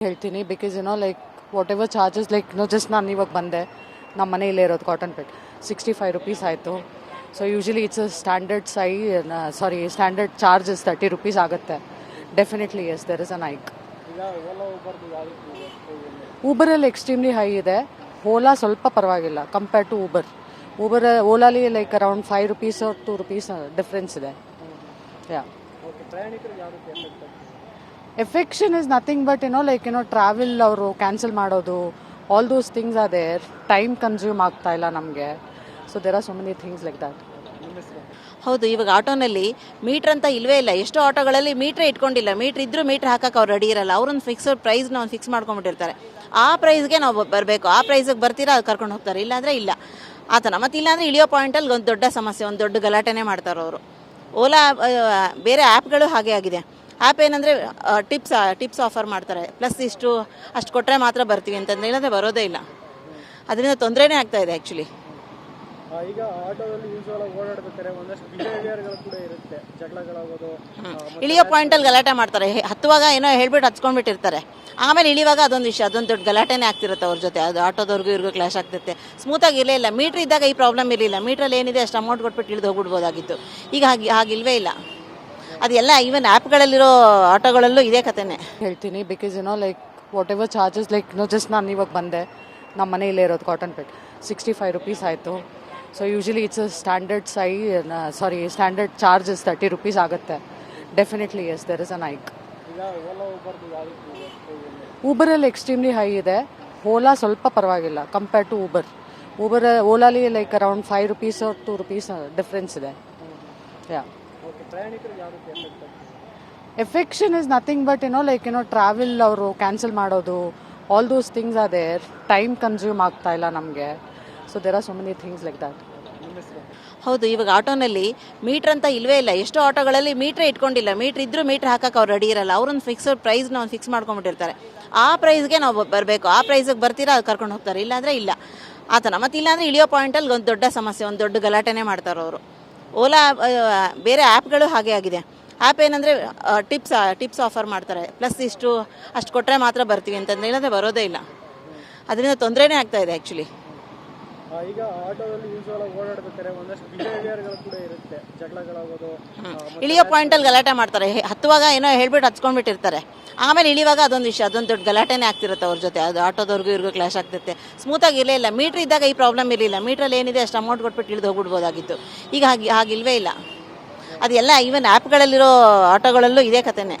ಹೇಳ್ತೀನಿ because like whatever charges like just ನಾನು ಇವಾಗ ಬಂದೆ ನಮ್ಮ ಮನೆ ಇಲ್ಲೇ ಇರೋದು ಕಾಟನ್ ಪೇಟ್ 65 rupees ಆಯಿತು. So usually it's standard standard charges 30 rupees ಆಗುತ್ತೆ. Definitely yes there is an hike. ಊಬರಲ್ಲಿ ಎಕ್ಸ್ಟ್ರೀಮ್ಲಿ ಹೈ ಇದೆ. ಓಲಾ ಸ್ವಲ್ಪ ಪರವಾಗಿಲ್ಲ ಕಂಪೇರ್ ಟು ಓಲಾಲಿ like around 5 rupees or 2 rupees difference ಇದೆ. Yeah affection is nothing but travel ಅವರು cancel ಮಾಡೋದು, all those things are there. Time consume ಆಗ್ತಾ ಇಲ್ಲ ನಮಗೆ. So there are so many things like that. ಹೌದು, ಇವಾಗ ಆಟೋನಲ್ಲಿ ಮೀಟ್ರ್ ಅಂತ ಇಲ್ವೇ ಇಲ್ಲ. ಎಷ್ಟೋ ಆಟೋಗಳಲ್ಲಿ ಮೀಟ್ರೇ ಇಟ್ಕೊಂಡಿಲ್ಲ. ಮೀಟ್ರ್ ಇದ್ರೂ ಮೀಟ್ರ್ ಹಾಕಕ್ಕೆ ಅವ್ರು ರೆಡಿ ಇರಲ್ಲ. ಅವ್ರೊಂದು ಫಿಕ್ಸ್ಡ್ ಪ್ರೈಸ್ನ ಒಂದು ಫಿಕ್ಸ್ ಮಾಡ್ಕೊಂಡ್ಬಿಟ್ಟಿರ್ತಾರೆ. ಆ ಪ್ರೈಸ್ಗೆ ನಾವು ಬರಬೇಕು, ಆ ಪ್ರೈಸಿಗೆ ಬರ್ತೀರಾ ಅದು ಕರ್ಕೊಂಡು ಹೋಗ್ತಾರೆ, ಇಲ್ಲಾಂದರೆ ಇಲ್ಲ ಆ ಥರ. ಮತ್ತು ಇಲ್ಲಾಂದರೆ ಇಳಿಯೋ ಪಾಯಿಂಟಲ್ಲಿ ಒಂದು ದೊಡ್ಡ ಸಮಸ್ಯೆ, ಒಂದು ದೊಡ್ಡ ಗಲಾಟೆನೇ ಮಾಡ್ತಾರೆ ಅವರು. ಓಲಾ ಬೇರೆ ಆ್ಯಪ್ಗಳು ಹಾಗೆ ಆಗಿದೆ. ಆ್ಯಪ್ ಏನಂದರೆ ಟಿಪ್ಸ್ ಆಫರ್ ಮಾಡ್ತಾರೆ, ಪ್ಲಸ್ ಅಷ್ಟು ಕೊಟ್ಟರೆ ಮಾತ್ರ ಬರ್ತೀವಿ ಅಂತಂದರೆ, ಇಲ್ಲಾಂದರೆ ಬರೋದೇ ಇಲ್ಲ. ಅದರಿಂದ ತೊಂದರೆನೇ ಆಗ್ತಾ ಇದೆ ಆ್ಯಕ್ಚುಲಿ. ಈಗ ಆಟೋದಲ್ಲಿ ಯೂಶುವಲ್ ಆಗಿ ಓಡಾಡಬೇಕಾದ್ರೆ ಒಂದಷ್ಟು ಬಿಹೇವಿಯರ್ಗಳು ಕೂಡ ಇರುತ್ತೆ, ಜಗಳಗಳಾಗೋದು. ಇಳಿಯೋ ಪಾಯಿಂಟಲ್ಲಿ ಗಲಾಟೆ ಮಾಡ್ತಾರೆ. ಹತ್ತುವಾಗ ಏನೋ ಹೇಳ್ಬಿಟ್ಟು ಹಚ್ಕೊಂಡ್ಬಿಟ್ಟಿರ್ತಾರೆ. ಆಮೇಲೆ ಇಳಿವಾಗ ಅದೊಂದು ವಿಷಯ, ಅದೊಂದು ದೊಡ್ಡ ಗಲಾಟೆನೇ ಆಗ್ತಿರುತ್ತೆ ಅವ್ರ ಜೊತೆ. ಅದು ಆಟೋದವ್ರಿಗೂ ಇವ್ರಿಗೂ ಕ್ಲಾಶ್ ಆಗ್ತಿರುತ್ತೆ. ಸ್ಮೂತಾಗಿ ಇರಲೇ ಇಲ್ಲ. ಮೀಟ್ರ್ ಇದ್ದಾಗ ಈ ಪ್ರಾಬ್ಲಮ್ ಇರಲಿಲ್ಲ. ಮೀಟ್ರಲ್ಲಿ ಏನಿದೆ ಅಷ್ಟು ಅಮೌಂಟ್ ಕೊಟ್ಬಿಟ್ಟು ಇಳಿದು ಹೋಗ್ಬಿಡ್ಬೋದಾಗಿತ್ತು. ಈಗ ಹಾಗಿಲ್ವೇ ಇಲ್ಲ. ಅದೆಲ್ಲ ಈವನ್ ಆ್ಯಪ್ಗಳಲ್ಲಿರೋ ಆಟೋಗಳಲ್ಲೂ ಇದೇ ಕಥೆನೇ. ಹೇಳ್ತೀನಿ because like whatever charges like just ನಾನು ಇವಾಗ ಬಂದೆ ನಮ್ಮ ಮನೆ ಇಲ್ಲೇ ಇರೋದು ಕಾಟನ್ ಪೇಟ್ 65 rupees ಆಯಿತು. So usually it's standard standard charges 30 rupees ಆಗುತ್ತೆ. Definitely yes there is an hike. ಊಬರಲ್ಲಿ ಎಕ್ಸ್ಟ್ರೀಮ್ಲಿ ಹೈ ಇದೆ. ಓಲಾ ಸ್ವಲ್ಪ ಪರವಾಗಿಲ್ಲ ಕಂಪೇರ್ ಟು ಓಲಾಲಿ like around 5 rupees or 2 rupees difference ಇದೆ. Yeah affection is nothing but travel ಅವರು cancel ಮಾಡೋದು, all those things are there. Time consume ಆಗ್ತಾ ಇಲ್ಲ ನಮಗೆ. So there are so many things like that. ಹೌದು, ಇವಾಗ ಆಟೋನಲ್ಲಿ ಮೀಟ್ರ್ ಅಂತ ಇಲ್ವೇ ಇಲ್ಲ. ಎಷ್ಟೋ ಆಟೋಗಳಲ್ಲಿ ಮೀಟ್ರೇ ಇಟ್ಕೊಂಡಿಲ್ಲ. ಮೀಟ್ರ್ ಇದ್ರೂ ಮೀಟ್ರ್ ಹಾಕಕ್ಕೆ ಅವ್ರು ರೆಡಿ ಇರಲ್ಲ. ಅವ್ರೊಂದು ಫಿಕ್ಸ್ಡ್ ಪ್ರೈಸ್ನ ಒಂದು ಫಿಕ್ಸ್ ಮಾಡ್ಕೊಂಡ್ಬಿಟ್ಟಿರ್ತಾರೆ. ಆ ಪ್ರೈಸ್ಗೆ ನಾವು ಬರಬೇಕು, ಆ ಪ್ರೈಸಿಗೆ ಬರ್ತೀರಾ ಅದು ಕರ್ಕೊಂಡು ಹೋಗ್ತಾರೆ, ಇಲ್ಲಾಂದರೆ ಇಲ್ಲ ಆ ಥರ. ಮತ್ತು ಇಲ್ಲಾಂದರೆ ಇಳಿಯೋ ಪಾಯಿಂಟಲ್ಲಿ ಒಂದು ದೊಡ್ಡ ಸಮಸ್ಯೆ, ಒಂದು ದೊಡ್ಡ ಗಲಾಟೆನೇ ಮಾಡ್ತಾರೆ ಅವರು. ಓಲಾ ಬೇರೆ ಆ್ಯಪ್ಗಳು ಹಾಗೆ ಆಗಿದೆ. ಆ್ಯಪ್ ಏನಂದರೆ ಟಿಪ್ಸ್ ಆಫರ್ ಮಾಡ್ತಾರೆ, ಪ್ಲಸ್ ಅಷ್ಟು ಕೊಟ್ಟರೆ ಮಾತ್ರ ಬರ್ತೀವಿ ಅಂತಂದರೆ, ಇಲ್ಲಾಂದರೆ ಬರೋದೇ ಇಲ್ಲ. ಅದರಿಂದ ತೊಂದರೆನೇ ಆಗ್ತಾ ಇದೆ ಆ್ಯಕ್ಚುಲಿ. ಈಗ ಆಟೋದಲ್ಲಿ ಯೂಶುವಲ್ ಆಗಿ ಓಡಾಡಬೇಕಾದ್ರೆ ಒಂದಷ್ಟು ಬಿಹೇವಿಯರ್ಗಳು ಕೂಡ ಇರುತ್ತೆ, ಜಗಳಗಳಾಗೋದು. ಇಳಿಯೋ ಪಾಯಿಂಟಲ್ಲಿ ಗಲಾಟೆ ಮಾಡ್ತಾರೆ. ಹತ್ತುವಾಗ ಏನೋ ಹೇಳ್ಬಿಟ್ಟು ಹಚ್ಕೊಂಡ್ಬಿಟ್ಟಿರ್ತಾರೆ. ಆಮೇಲೆ ಇಳಿವಾಗ ಅದೊಂದು ವಿಷಯ, ಅದೊಂದು ದೊಡ್ಡ ಗಲಾಟೆನೇ ಆಗ್ತಿರುತ್ತೆ ಅವ್ರ ಜೊತೆ. ಅದು ಆಟೋದವ್ರಿಗೂ ಇವ್ರಿಗೂ ಕ್ಲಾಶ್ ಆಗ್ತಿರುತ್ತೆ. ಸ್ಮೂತಾಗಿ ಇರಲೇ ಇಲ್ಲ. ಮೀಟ್ರ್ ಇದ್ದಾಗ ಈ ಪ್ರಾಬ್ಲಮ್ ಇರಲಿಲ್ಲ. ಮೀಟ್ರಲ್ಲಿ ಏನಿದೆ ಅಷ್ಟು ಅಮೌಂಟ್ ಕೊಟ್ಬಿಟ್ಟು ಇಳಿದು ಹೋಗ್ಬಿಡ್ಬೋದಾಗಿತ್ತು. ಈಗ ಹಾಗಿಲ್ವೇ ಇಲ್ಲ. ಅದೆಲ್ಲ ಈವನ್ ಆ್ಯಪ್ಗಳಲ್ಲಿರೋ ಆಟೋಗಳಲ್ಲೂ ಇದೇ ಕಥೆನೇ.